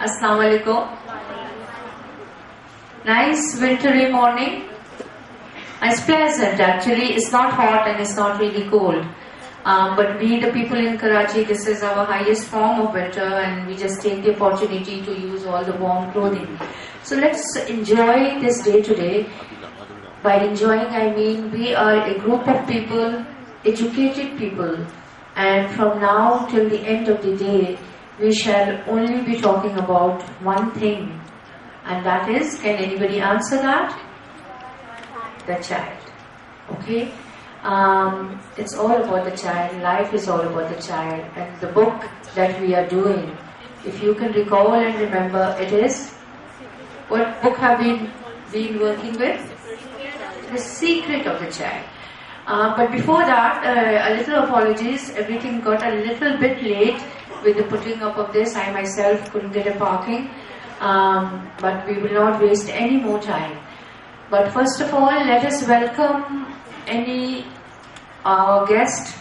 Assalamu alaikum. Nice wintry morning. It's pleasant actually. It's not hot and it's not really cold. But we, the people in Karachi, this is our highest form of winter, and we just take the opportunity to use all the warm clothing. So let's enjoy this day today. By enjoying, I mean we are a group of people, educated people, and from now till the end of the day, we shall only be talking about one thing, and that is, can anybody answer that? The child. Okay? It's all about the child. Life is all about the child. And the book that we are doing, if you can recall and remember, it is, what book have we been working with? The Secret of the Child. But before that, a little apologies. Everything got a little bit late with the putting up of this. I myself couldn't get a parking. But we will not waste any more time. But first of all, let us welcome our guests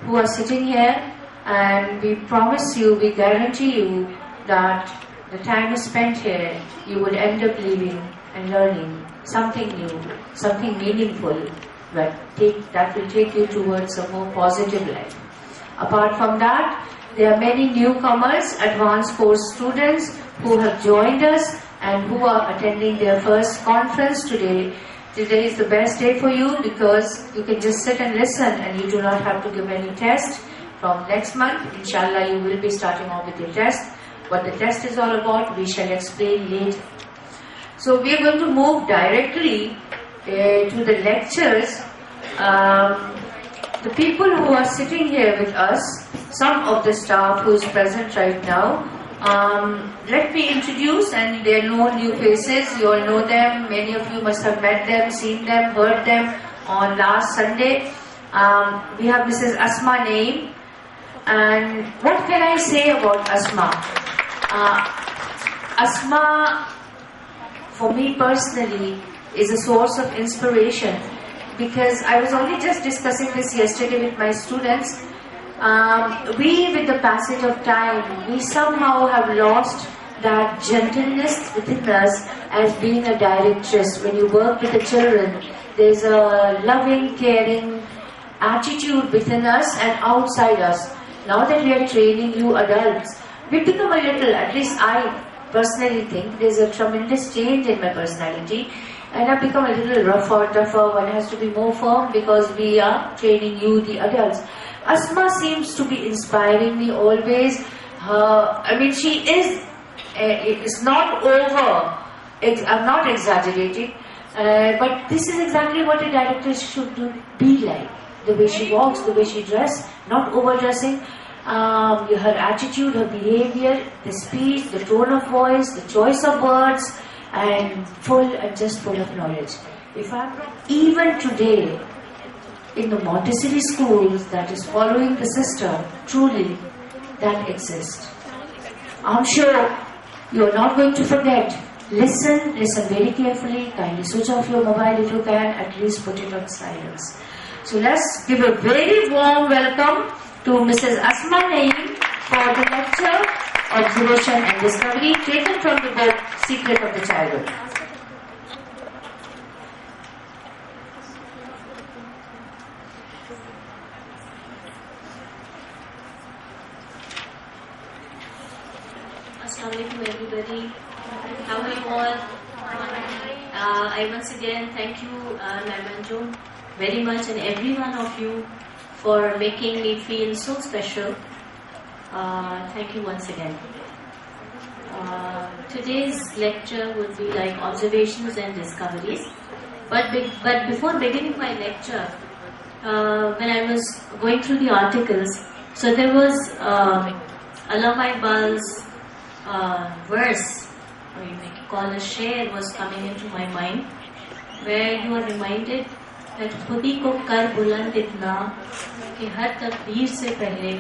who are sitting here, and we promise you, we guarantee you that the time spent here, you would end up leaving and learning something new, something meaningful, that will take you towards a more positive life. Apart from that, there are many newcomers, advanced course students who have joined us and who are attending their first conference today. Today is the best day for you because you can just sit and listen and you do not have to give any test. From next month, inshallah, you will be starting off with your test. What the test is all about, we shall explain later. So we are going to move directly to the lectures. The people who are sitting here with us, some of the staff who is present right now, let me introduce, and there are no new faces, you all know them, many of you must have met them, seen them, heard them on last Sunday. We have Mrs. Asma Naeem, and what can I say about Asma? Asma, for me personally, is a source of inspiration, because I was only just discussing this yesterday with my students. We, with the passage of time, we somehow have lost that gentleness within us as being a directress. When you work with the children, there's a loving, caring attitude within us and outside us. Now that we are training you adults, we become a little, at least I personally think, there's a tremendous change in my personality. And I've become a little rougher, tougher, one has to be more firm because we are training you, the adults. Asma seems to be inspiring me always. She is, it's not over, I'm not exaggerating, but this is exactly what a director should be like. The way she walks, the way she dresses, not overdressing, her attitude, her behavior, the speech, the tone of voice, the choice of words, and just full of knowledge. Even today, in the Montessori schools that is following the system, truly, that exists. I'm sure you're not going to forget. Listen very carefully, kindly switch off your mobile if you can, at least put it on silence. So let's give a very warm welcome to Mrs. Asma Naeem for the lecture, Observation and Discovery, taken from the book, Secret of the Childhood. Assalamu alaikum everybody. How are you all? I once again thank you, Anjum, very much, and every one of you for making me feel so special. Thank you once again. Today's lecture would be like observations and discoveries. But before beginning my lecture, when I was going through the articles, so there was Allama Iqbal's verse, or you may call a share, was coming into my mind, where you are reminded that खुदी को कर बुलंद इतना कि हर तकदीर से पहले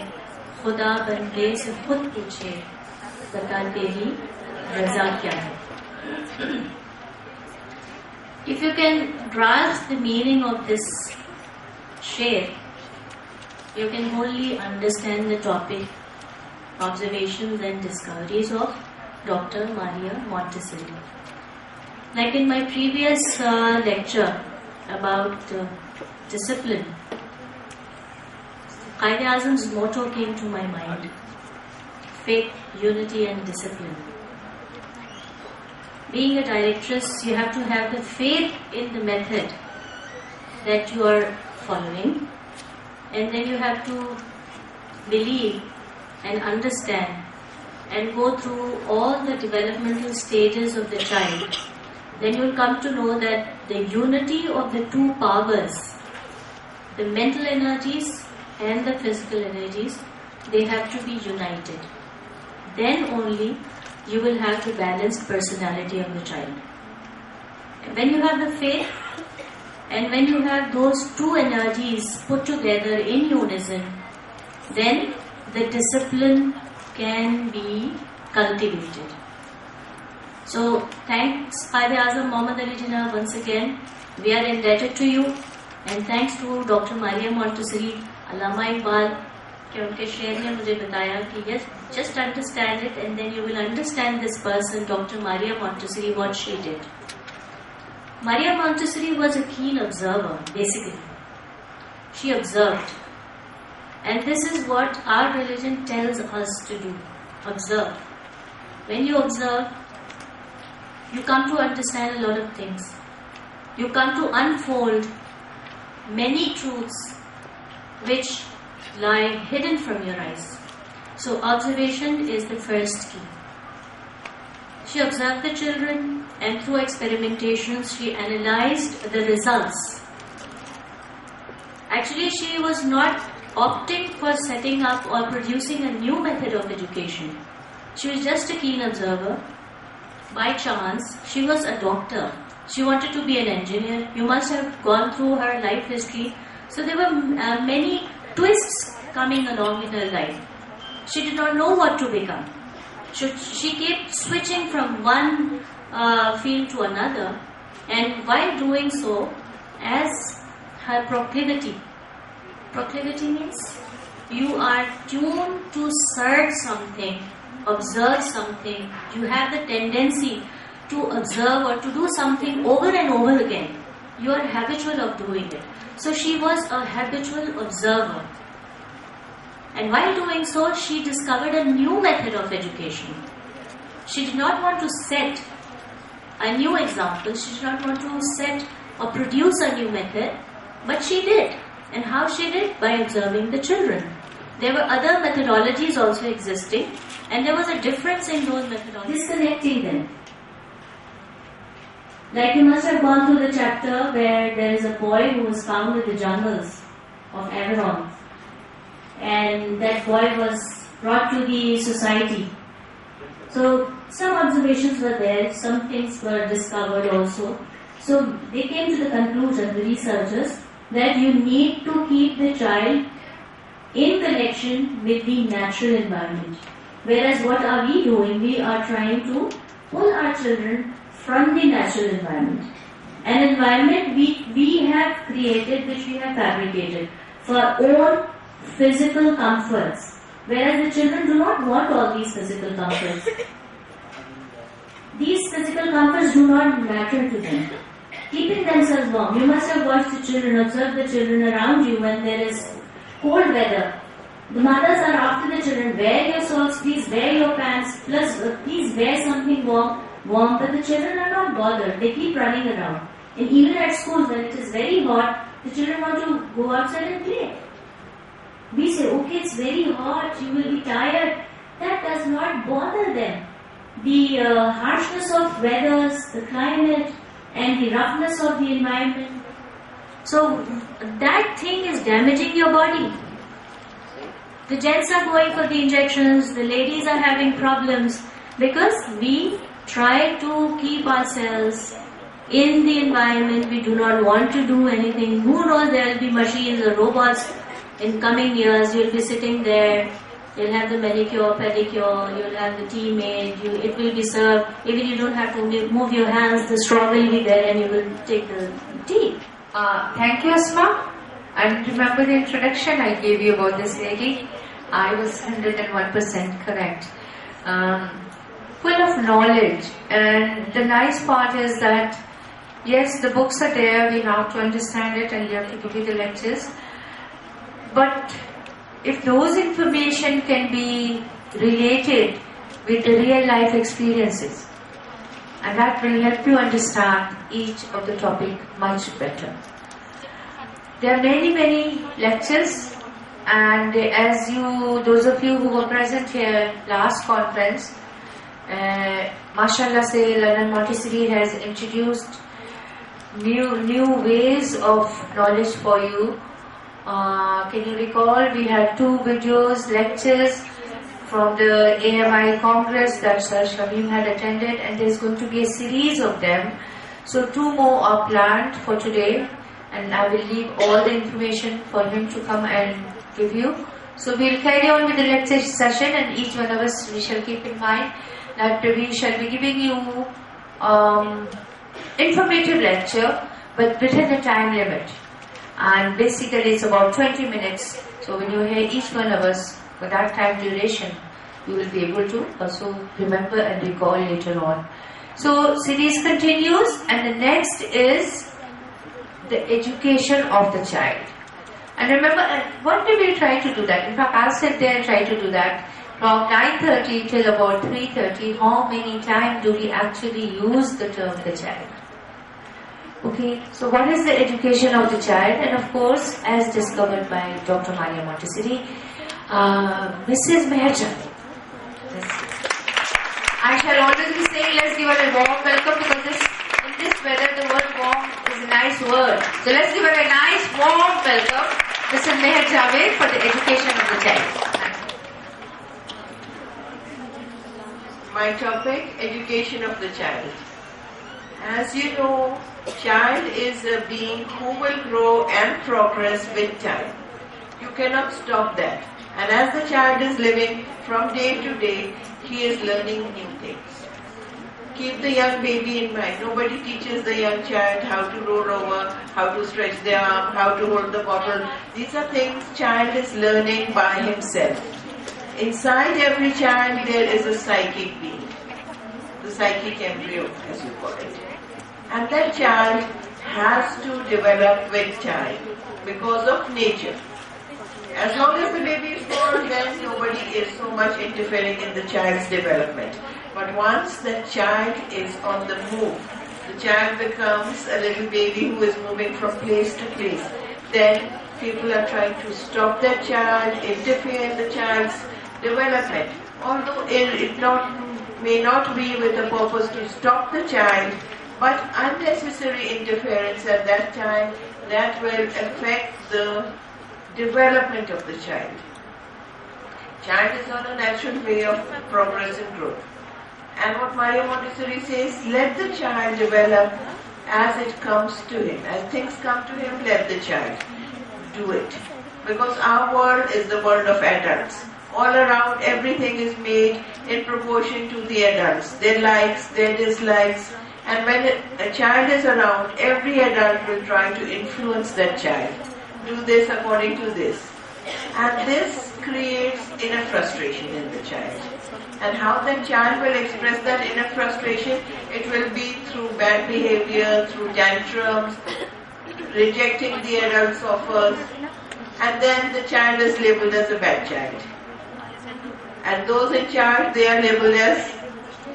खुदा बंदे से खुद पूछे बता तेरी रज़ा क्या है. If you can grasp the meaning of this share, you can wholly understand the topic, observations and discoveries of Dr. Maria Montessori. Like in my previous lecture about discipline, Quaid-e-Azam's motto came to my mind: faith, unity and discipline. Being a directress, you have to have the faith in the method that you are following, and then you have to believe and understand and go through all the developmental stages of the child. Then you will come to know that the unity of the two powers, the mental energies and the physical energies, they have to be united. Then only you will have the balanced personality of the child. And when you have the faith, and when you have those two energies put together in unison, then the discipline can be cultivated. So thanks Quaid-e-Azam Muhammad Ali Jinnah once again. We are indebted to you, and thanks to Dr. Maria Montessori, Allama Iqbal, कि उनके शेर ने मुझे बताया कि yes, just understand it and then you will understand this person, Dr. Maria Montessori, what she did. Maria Montessori was a keen observer, basically. She observed. And this is what our religion tells us to do. Observe. When you observe, you come to understand a lot of things. You come to unfold many truths which lie hidden from your eyes. So observation is the first key. She observed the children, and through experimentations she analyzed the results. Actually, she was not opting for setting up or producing a new method of education. She was just a keen observer. By chance, she was a doctor. She wanted to be an engineer. You must have gone through her life history. So there were many twists coming along in her life. She did not know what to become. She kept switching from one field to another, and while doing so, as her proclivity means you are tuned to search something, observe something, you have the tendency to observe or to do something over and over again. You are habitual of doing it. So she was a habitual observer. And while doing so, she discovered a new method of education. She did not want to set a new example. She did not want to set or produce a new method, but she did. And how she did? By observing the children. There were other methodologies also existing, and there was a difference in those methodologies. Disconnecting them. Like you must have gone through the chapter where there is a boy who was found in the jungles of Aveyron. And that boy was brought to the society. So some observations were there, some things were discovered also. So they came to the conclusion, the researchers, that you need to keep the child in connection with the natural environment. Whereas what are we doing? We are trying to pull our children from the natural environment. An environment we have created, which we have fabricated for our own physical comforts, whereas the children do not want all these physical comforts. These physical comforts do not matter to them. Keeping themselves warm. You must have watched the children, observed the children around you when there is cold weather. The mothers are after the children, wear your socks, please wear your pants, plus please wear something warm, but the children are not bothered. They keep running around. And even at schools, when it is very hot, the children want to go outside and play. We say, okay, it's very hot, you will be tired. That does not bother them. The harshness of weathers, the climate, and the roughness of the environment. So that thing is damaging your body. The gents are going for the injections, the ladies are having problems because we try to keep ourselves in the environment. We do not want to do anything. Who knows, there will be machines or robots in coming years. You'll be sitting there, you'll have the manicure, pedicure, you'll have the tea made, it will be served. Even you don't have to move your hands, the straw will be there and you will take the tea. Thank you, Asma. And remember the introduction I gave you about this lady? I was 101% correct. full of knowledge. And the nice part is that, yes, the books are there, we have to understand it and we have to give you the lectures. But if those information can be related with the real life experiences, and that will help you understand each of the topic much better. There are many lectures, and as those of you who were present here last conference, mashallah say, Learn Montessori has introduced new ways of knowledge for you. Can you recall, we had 2 videos, lectures from the AMI Congress that Sir Shamim had attended, and there's going to be a series of them. So 2 more are planned for today, and I will leave all the information for him to come and give you. So we'll carry on with the lecture session, and each one of us, we shall keep in mind that we shall be giving you informative lecture, but within a time limit. And basically it's about 20 minutes. So when you hear each one of us, for that time duration, you will be able to also remember and recall later on. So series continues, and the next is the education of the child. And remember, what did we try to do that? In fact, I'll sit there and try to do that. From 9:30 till about 3:30, how many times do we actually use the term the child? Okay, so what is the education of the child? And of course, as discovered by Dr. Maria Montessori, Mrs. Mehar. I shall always be saying, let's give her a warm welcome, because in this weather the word warm is a nice word. So let's give her a nice warm welcome, Mrs. Mehar Javed, for the education of the child. My topic, education of the child. As you know, child is a being who will grow and progress with time. You cannot stop that. And as the child is living from day to day, he is learning new things. Keep the young baby in mind. Nobody teaches the young child how to roll over, how to stretch their arm, how to hold the bottle. These are things child is learning by himself. Inside every child there is a psychic being, the psychic embryo as you call it. And that child has to develop with time because of nature. As long as the baby is born, then nobody is so much interfering in the child's development. But once the child is on the move, the child becomes a little baby who is moving from place to place, then people are trying to stop that child, interfere in the child's development. Although it may not be with the purpose to stop the child, but unnecessary interference at that time, that will affect the development of the child. Child is on a natural way of progress and growth. And what Maria Montessori says, let the child develop as it comes to him. As things come to him, let the child do it. Because our world is the world of adults. All around, everything is made in proportion to the adults. Their likes, their dislikes. And when a child is around, every adult will try to influence that child. Do this according to this. And this creates inner frustration in the child. And how that child will express that inner frustration, it will be through bad behavior, through tantrums, rejecting the adult's offers, and then the child is labeled as a bad child. And those in charge, they are labeled as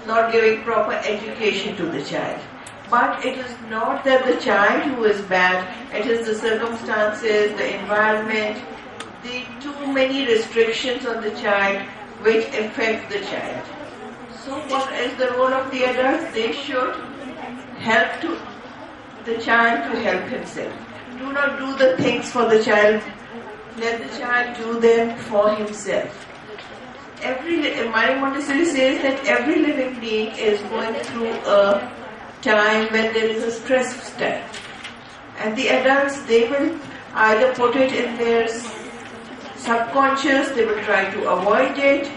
not giving proper education to the child. But it is not that the child who is bad, it is the circumstances, the environment, the too many restrictions on the child which affect the child. So what is the role of the adults? They should help the child to help himself. Do not do the things for the child. Let the child do them for himself. Maria Montessori says that every living being is going through a time when there is a stress time. And the adults, they will either put it in their subconscious, they will try to avoid it,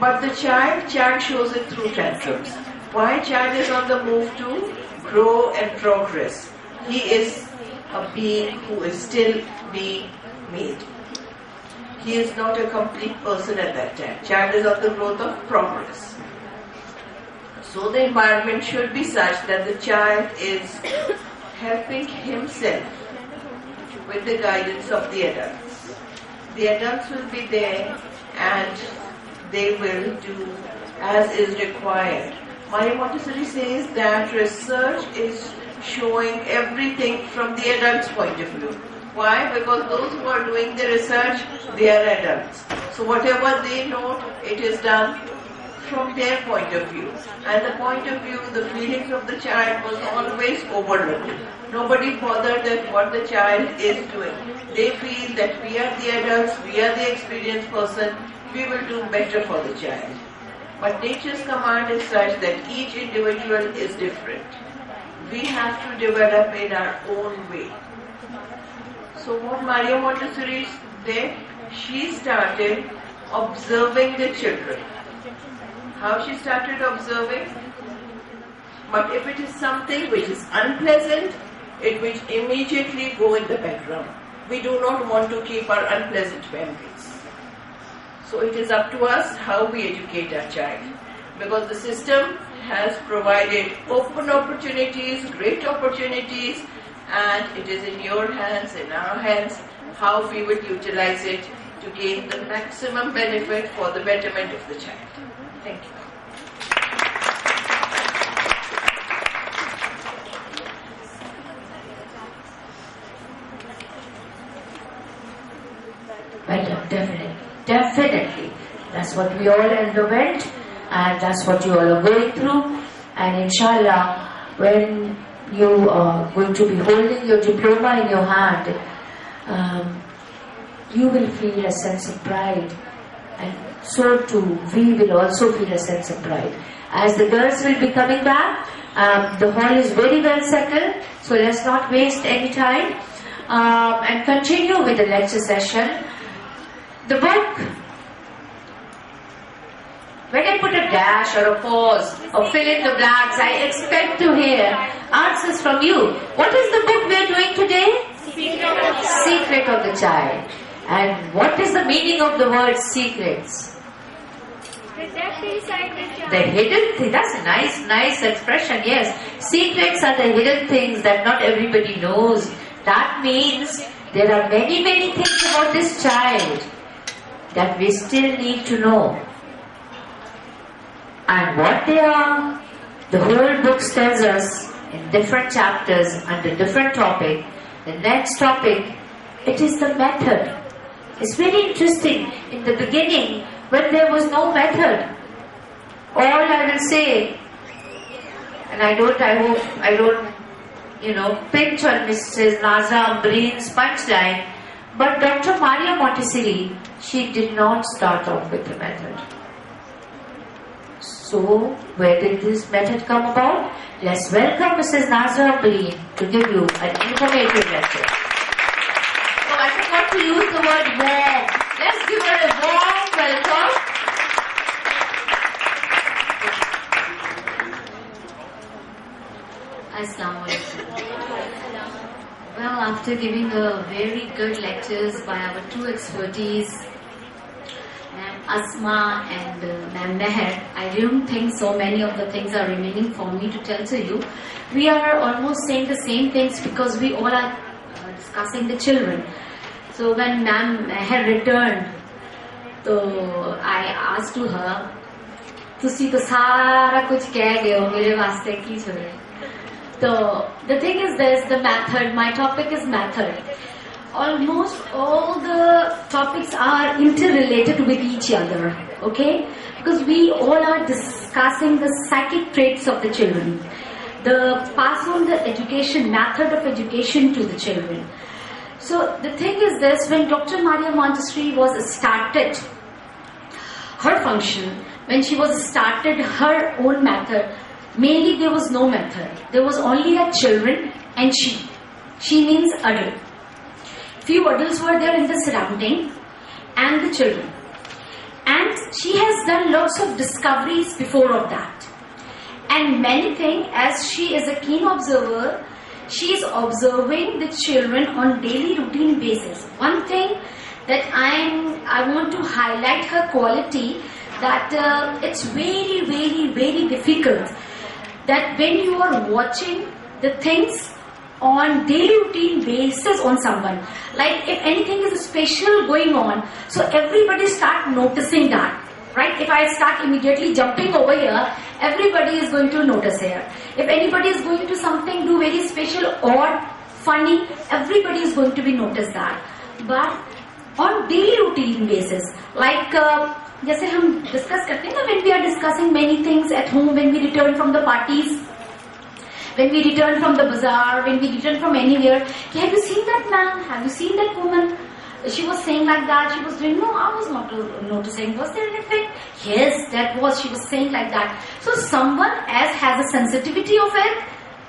but the child shows it through tantrums. Why? Child is on the move to grow and progress. He is a being who is still being made. He is not a complete person at that time. Child is on the growth of progress. So the environment should be such that the child is helping himself with the guidance of the adults. The adults will be there and they will do as is required. Maria Montessori says that research is showing everything from the adult's point of view. Why? Because those who are doing the research, they are adults. So whatever they note, it is done from their point of view. And the point of view, the feelings of the child was always overlooked. Nobody bothered that what the child is doing. They feel that we are the adults, we are the experienced person, we will do better for the child. But nature's command is such that each individual is different. We have to develop in our own way. So what Maria Montessori did, she started observing the children. How she started observing? But if it is something which is unpleasant, it will immediately go in the background. We do not want to keep our unpleasant memories. So it is up to us how we educate our child. Because the system has provided open opportunities, great opportunities, and it is in your hands, in our hands, how we will utilize it to gain the maximum benefit for the betterment of the child. Thank you. Well, definitely. That's what we all underwent, and that's what you all are going through. And inshallah, when you are going to be holding your diploma in your hand, you will feel a sense of pride, and so too we will also feel a sense of pride. As the girls will be coming back, the hall is very well settled, so let's not waste any time and continue with the lecture session. The book, when I put a dash or a pause or fill in the blanks, I expect to hear answers from you. What is the book we are doing today? Secret of the Child. And what is the meaning of the word secrets? The hidden thing. That's a nice expression, yes. Secrets are the hidden things that not everybody knows. That means there are many things about this child that we still need to know. And what they are, the whole book tells us in different chapters under different topic. The next topic, it is the method. It's very interesting. In the beginning, when there was no method, all I will say, and I hope I don't, pinch on Mrs. Nazra Ambreen's punchline, but Dr. Maria Montessori, she did not start off with the method. So, where did this method come about? Let's welcome Mrs. Nazra Ambreen to give you an informative lecture. So, I forgot to use the word warm. Let's give her a warm welcome. Assalamu alaikum. Well, after giving a very good lectures by our two expertise, Asma and Mehar, I don't think so many of the things are remaining for me to tell to you. We are almost saying the same things because we all are discussing the children. So when Mehar returned, so I asked to her, "Tusi to sara kuch keh gaye ho, mere vaste ki chhode." So the thing is this, the method, my topic is method. Almost all the topics are interrelated with each other, okay? Because we all are discussing the psychic traits of the children. The pass on the education, method of education to the children. So the thing is this, when Dr. Maria Montessori was started, her function, when she was started her own method, mainly there was no method. There was only her children and she. She means adult. Few adults were there in the surrounding and the children. And she has done lots of discoveries before of that. And many things, as she is a keen observer, she is observing the children on daily routine basis. One thing that I want to highlight her quality, that it's very, very, very difficult that when you are watching the things on daily routine basis on someone, like if anything is special going on, so everybody start noticing that, right? If I start immediately jumping over here, everybody is going to notice here. If anybody is going to something do very special or funny, everybody is going to be noticed that. But on daily routine basis, like जैसे हम discuss करते हैं ना, when we are discussing many things at home, when we return from the parties, when we return from the bazaar, when we return from anywhere, have you seen that man? Have you seen that woman? She was saying like that, she was doing, no, I was not noticing. Was there anything? Yes, that was, she was saying like that. So someone else has a sensitivity of it,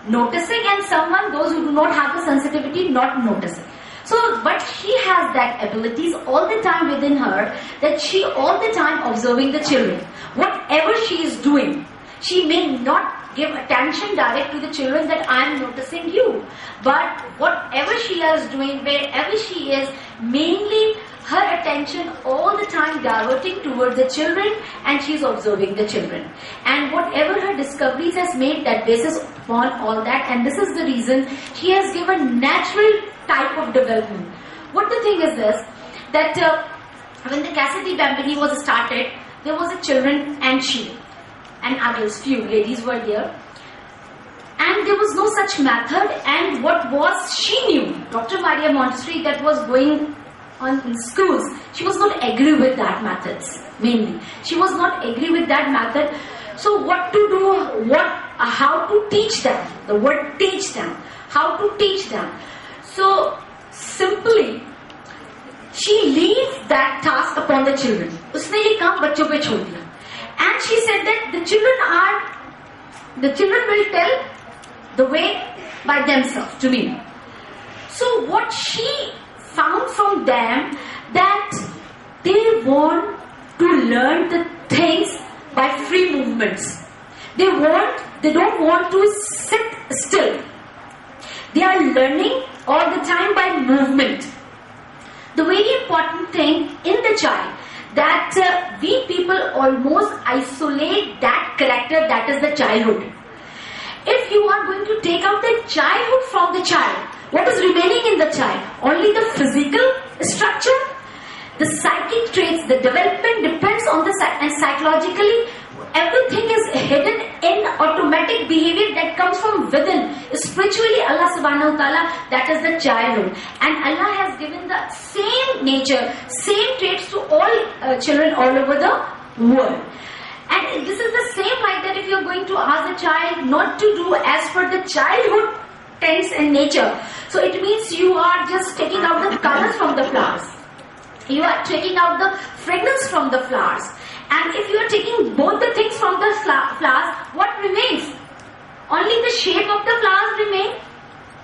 noticing, and someone, those who do not have the sensitivity, not noticing. So, but she has that abilities all the time within her, that she all the time observing the children. Whatever she is doing, she may not give attention direct to the children that I am noticing you. But whatever she is doing, wherever she is, mainly her attention all the time diverting towards the children, and she is observing the children. And whatever her discoveries has made, that basis upon all that, and this is the reason she has given natural type of development. What the thing is this, that when the Cassidy Bambini was started, there was a children and she, and adults, few ladies were there. And there was no such method, and what was she knew, Dr. Maria Montessori, that was going on in schools, she was not agree with that methods, mainly. She was not agree with that method. So what to do, how to teach them, the word teach them, how to teach them. So simply, she leaves that task upon the children. उसने ये काम बच्चों पे छोड़ दिया. And she said that the children will tell the way by themselves to me. So what she found from them, that they want to learn the things by free movements. They don't want to sit still. They are learning all the time by movement. The very important thing in the child, that we people almost isolate that character, that is the childhood. If you are going to take out the childhood from the child, what is remaining in the child? Only the physical structure, the psychic traits, the development depends on the and psychologically, everything is hidden in automatic behavior that comes from within. Spiritually, Allah subhanahu wa ta'ala, that is the childhood. And Allah has given the same nature, same traits to all children all over the world. And this is the same like that if you are going to ask a child not to do as per the childhood tense and nature. So it means you are just taking out the colors from the flowers. You are taking out the fragrance from the flowers. And if you are taking both the things from the flowers, what remains? Only the shape of the flowers remain,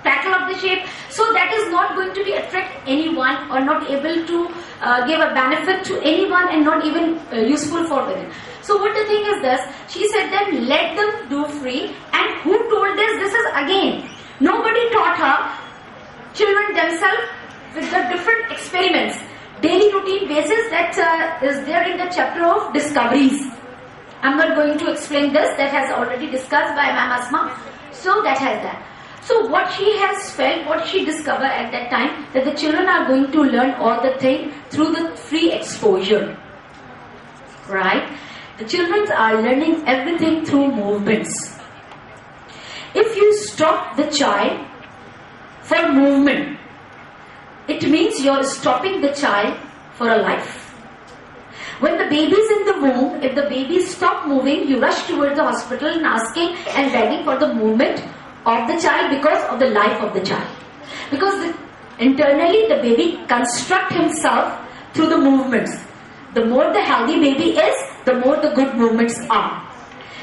petal of the shape. So that is not going to be attract anyone, or not able to give a benefit to anyone, and not even useful for women. So what the thing is this, she said that let them do free. And who told this? This is again, nobody taught her. Children themselves with the different experiments, daily routine basis, that is there in the chapter of discoveries. I'm not going to explain this, that has already discussed by Ma'am Asma. So that has that. So what she has felt, what she discovered at that time, that the children are going to learn all the things through the free exposure. Right? The children are learning everything through movements. If you stop the child for movement, it means you're stopping the child for a life. When the baby is in the womb, if the baby stop moving, you rush towards the hospital and asking and begging for the movement of the child because of the life of the child. Because internally the baby construct himself through the movements. The more the healthy baby is, the more the good movements are.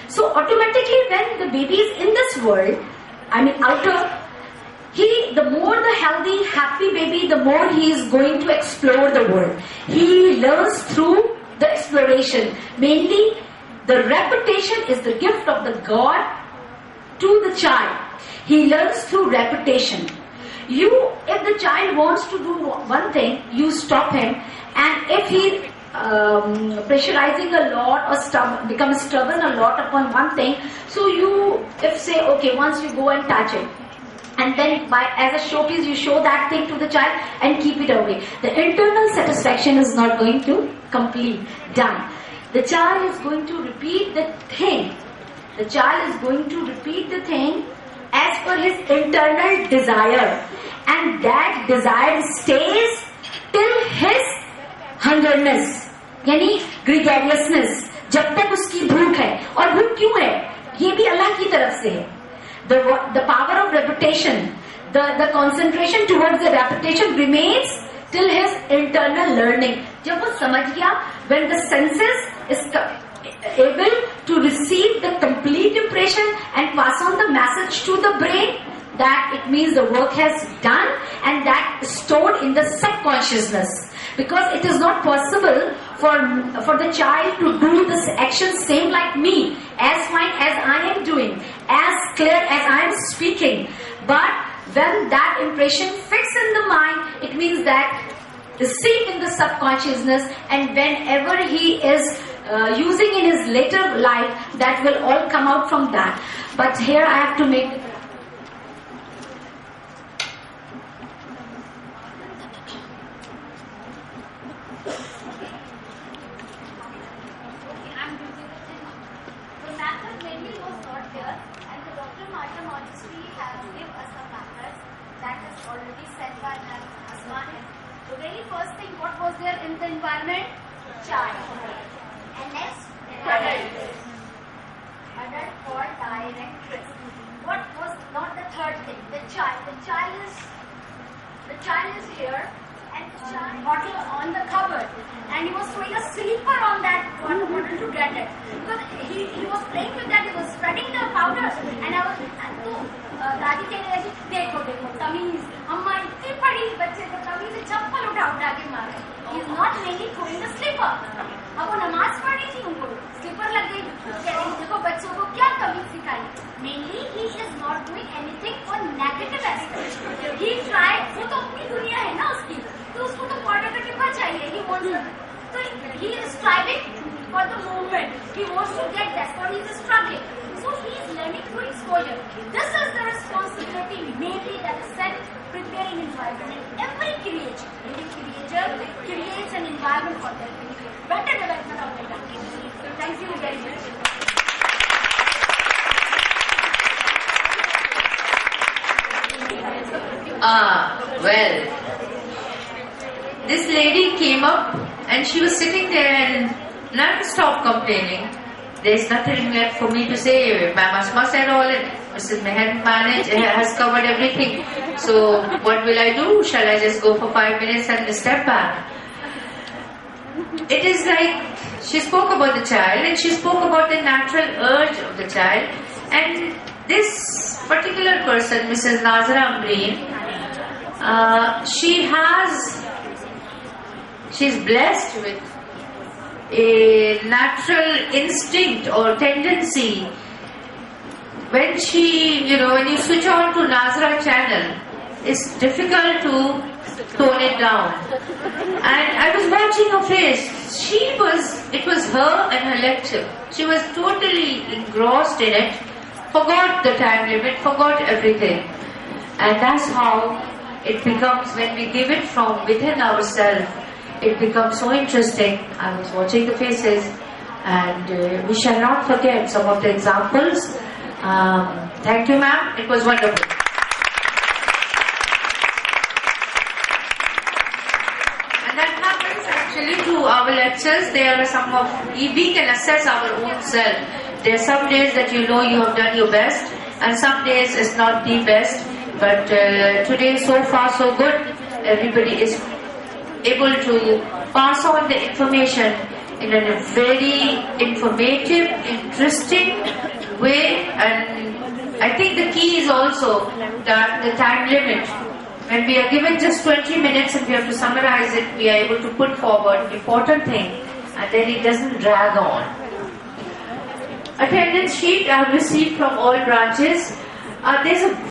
So automatically when the baby is in this world, outer, the more the healthy, happy baby, the more he is going to explore the world. He learns through the exploration. Mainly, the repetition is the gift of the God to the child. He learns through repetition. If the child wants to do one thing, you stop him. And if he pressurizing a lot or become stubborn a lot upon one thing. So you, if say, okay, once you go and touch it, and then as a showpiece you show that thing to the child and keep it away, the internal satisfaction is not going to complete, done. The child is going to repeat the thing. The child is going to repeat the thing as per his internal desire, and that desire stays till his hungerness, यानी gregariousness, जब तक उसकी भूख है. और भूख क्यों है? ये भी अल्लाह की तरफ से है. The power of repetition, the concentration towards the repetition remains till his internal learning. जब वो समझ गया, when the senses is able to receive the complete impression and pass on the message to the brain, that it means the work has done, and that is stored in the subconsciousness. Because it is not possible for the child to do this action same like me, as fine as I am doing, as clear as I am speaking. But when that impression fixes in the mind, it means that received in the subconsciousness, and whenever he is using in his later life, that will all come out from that. But here I have to make already said by Asma. The very first thing, what was there in the environment? Child. And next, adult. Adult or directress. What was not the third thing? The child. The child is here, and the child bottle on the cupboard, and he was throwing a slipper on that bottle to get it. Because he was playing with that, he was spreading the powder, and I was दादी कह रही थी देखो देखो तमीज अम्मा इतनी बड़ी बच्चे को तमीज से चप्पल उठा उठा के मारे. He is not mainly throwing the slipper. अब वो नमाज पढ़ी थी, उनको स्लीपर लग गई, कह रही देखो बच्चों को क्या तमीज सिखाई. Mainly he is not doing anything for negative aspect. He tried, वो तो अपनी दुनिया है ना उसकी, तो उसको तो पाउडर का डिब्बा चाहिए. He wants, so he is striving for the movement. He wants to get that, or he is struggling. So he is learning through exposure. This is the responsibility mainly that is set preparing environment. Every creature creates an environment for their better development of their country. So thank you very much. Well, this lady came up and she was sitting there and non-stop complaining. There's nothing left for me to say. Ma'am Asma said all it. Mrs. Mehar has covered everything. So what will I do? Shall I just go for 5 minutes and step back? It is like she spoke about the child and she spoke about the natural urge of the child. And this particular person, Mrs. Nazra Ambreen, she's blessed with a natural instinct or tendency. When when you switch on to Nazra channel, it's difficult to tone it down. And I was watching her face. It was her and her lecture. She was totally engrossed in it, forgot the time limit, forgot everything. And that's how it becomes when we give it from within ourselves. It becomes so interesting. I was watching the faces, and we shall not forget some of the examples. Thank you, ma'am. It was wonderful. And that happens actually to our lectures. There are some of we can assess our own self. There are some days that you have done your best, and some days it's not the best. But today, so far, so good. Everybody is able to pass on the information in a very informative, interesting way, and I think the key is also that the time limit. When we are given just 20 minutes and we have to summarize it, we are able to put forward important thing, and then it doesn't drag on. Attendance sheet I have received from all branches. There's a